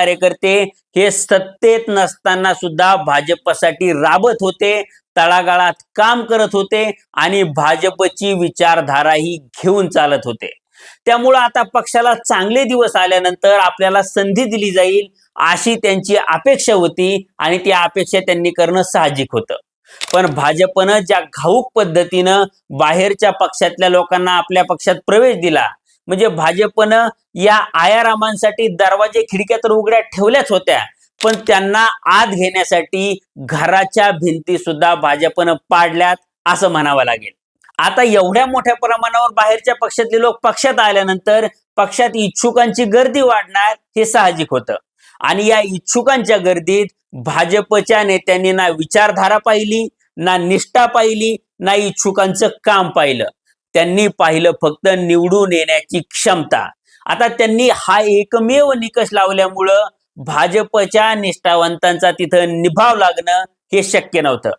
कार्यकर्ते हे सत्तेत नसताना सुद्धा भाजपसाठी राबत होते, तळागाळात काम करत होते आणि भाजपची विचारधाराही घेऊन चालत होते. त्यामुळं आता पक्षाला चांगले दिवस आल्यानंतर आपल्याला संधी दिली जाईल अशी त्यांची अपेक्षा होती आणि ती अपेक्षा त्यांनी करणं साहजिक होतं. पण भाजपनं ज्या घाऊक पद्धतीनं बाहेरच्या पक्षातल्या लोकांना आपल्या पक्षात प्रवेश दिला, म्हणजे भाजपनं या आयारामांसाठी दरवाजे खिडक्या तर उघड्या ठेवल्याच होत्या, पण त्यांना आत घेण्यासाठी घराच्या भिंती सुद्धा भाजपनं पाडल्यात असं म्हणावं लागेल. आता एवढ्या मोठ्या प्रमाणावर बाहेरच्या पक्षातले लोक पक्षात आल्यानंतर पक्षात इच्छुकांची गर्दी वाढणार हे साहजिक होतं आणि या इच्छुकांच्या गर्दीत भाजपच्या नेत्यांनी ना विचारधारा पाहिली, ना निष्ठा पाहिली, ना इच्छुकांचं काम पाहिलं. त्यांनी पाहिलं फक्त निवडून येण्याची क्षमता. आता त्यांनी हा एकमेव निकष लावल्यामुळं भाजपच्या निष्ठावंतांचा तिथं निभाव लागणं हे शक्य नव्हतं.